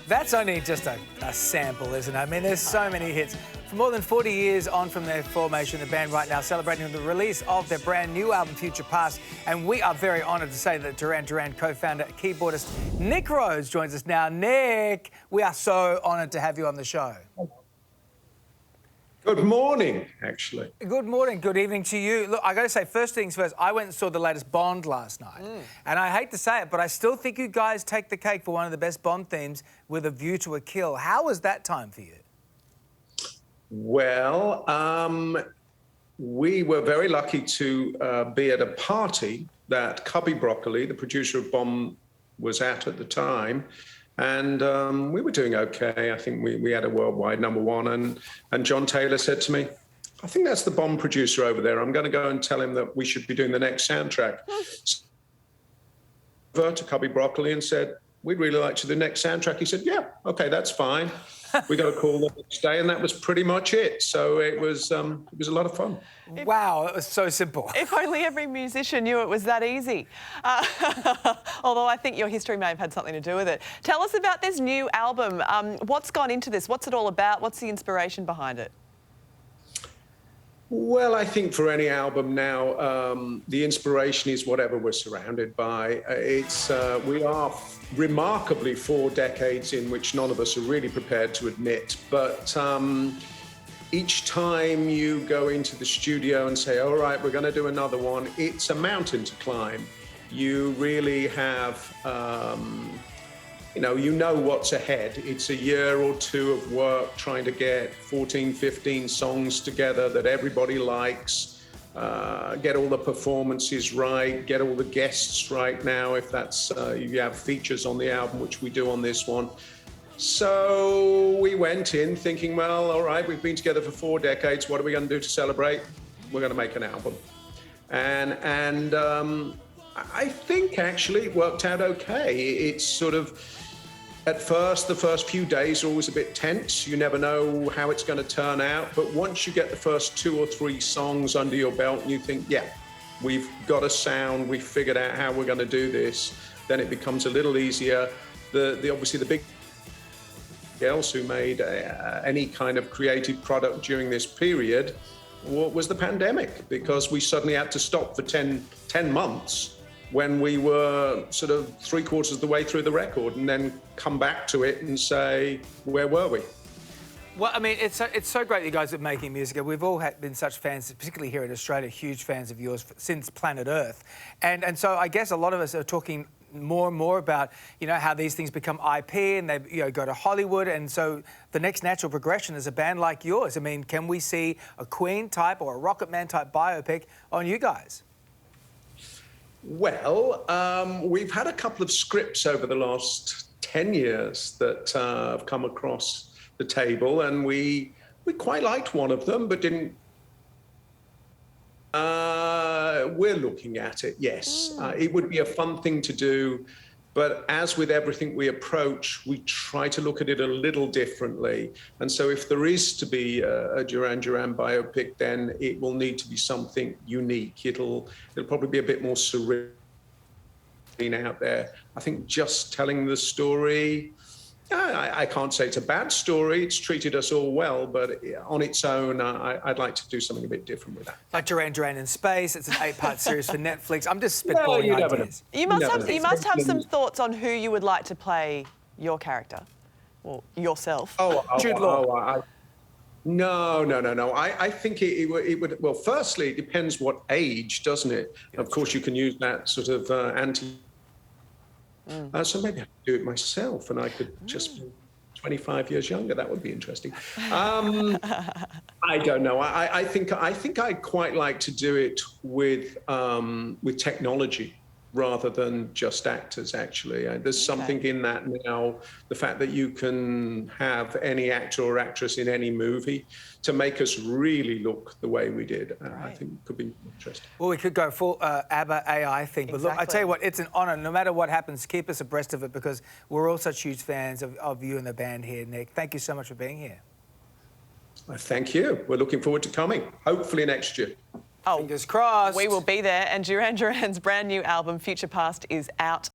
That's only just a sample, isn't it? I mean, there's so many hits. For more than 40 years on from their formation, the band right now celebrating the release of their brand new album, Future Past. And we are very honoured to say that Duran co-founder, keyboardist Nick Rhodes joins us now. Nick, we are so honoured to have you on the show. Good morning, actually. Good morning, good evening to you. Look, I got to say, first things first, I went and saw the latest Bond last night. And I hate to say it, but I still think you guys take the cake for one of the best Bond themes, With a View to a Kill. How was that time for you? Well, we were very lucky to be at a party that Cubby Broccoli, the producer of Bond, was at the time. And we were doing okay. I think we had a worldwide #1. And John Taylor said to me, I think that's the Bond producer over there. I'm going to go and tell him that we should be doing the next soundtrack. So I went to Cubby Broccoli and said, we'd really like to do the next soundtrack. He said, yeah, okay, that's fine. We got a call the next day, and that was pretty much it. So it was a lot of fun. Wow, it was so simple. If only every musician knew it was that easy. Although I think your history may have had something to do with it. Tell us about this new album. What's gone into this? What's it all about? What's the inspiration behind it? Well, I think for any album now, the inspiration is whatever we're surrounded by. We are remarkably 4 decades in, which none of us are really prepared to admit. But each time you go into the studio and say, all right, we're going to do another one, it's a mountain to climb. You really have, you know what's ahead. It's a year or 2 of work trying to get 14, 15 songs together that everybody likes, get all the performances right, get all the guests right now, if that's, you have features on the album, which we do on this one. So we went in thinking, well, all right, we've been together for 4 decades. What are we going to do to celebrate? We're going to make an album. And I think actually it worked out okay. It's sort of, at first, the first few days are always a bit tense. You never know how it's going to turn out. But once you get the first 2 or 3 songs under your belt and you think, yeah, we've got a sound, we've figured out how we're going to do this, then it becomes a little easier. Obviously the big else who made any kind of creative product during this period was the pandemic, because we suddenly had to stop for 10 months when we were sort of 3/4 of the way through the record, and then come back to it and say, where were we? Well, I mean, it's so great you guys are making music. We've all been such fans, particularly here in Australia, huge fans of yours since Planet Earth. And so I guess a lot of us are talking more and more about, how these things become IP and they, go to Hollywood. And so the next natural progression is a band like yours. I mean, can we see a Queen type or a Rocket Man type biopic on you guys? Well, we've had a couple of scripts over the last 10 years that have come across the table, and we quite liked one of them, but didn't. We're looking at it, yes. It would be a fun thing to do, but as with everything we approach, we try to look at it a little differently. And so if there is to be a Duran biopic, then it will need to be something unique. It'll probably be a bit more surreal out there. I think just telling the story, I can't say it's a bad story. It's treated us all well, but on its own, I'd like to do something a bit different with that. Like Duran in Space. It's an 8-part series for Netflix. I'm just spitballing ideas. You must have some thoughts on who you would like to play your character, or yourself. Jude Law. No. I think it would. Well, firstly, it depends what age, doesn't it? Yeah, of course, you can use that sort of so maybe I could do it myself, and I could just be 25 years younger. That would be interesting. I don't know. I think I'd quite like to do it with technology rather than just actors, actually. There's something in that now, the fact that you can have any actor or actress in any movie to make us really look the way we did. I think could be interesting. Well, we could go full ABBA AI thing, but look, I tell you what, it's an honour. No matter what happens, keep us abreast of it, because we're all such huge fans of you and the band here, Nick. Thank you so much for being here. Thank you. We're looking forward to coming, hopefully next year. Fingers crossed. We will be there. And Duran's brand new album, Future Past, is out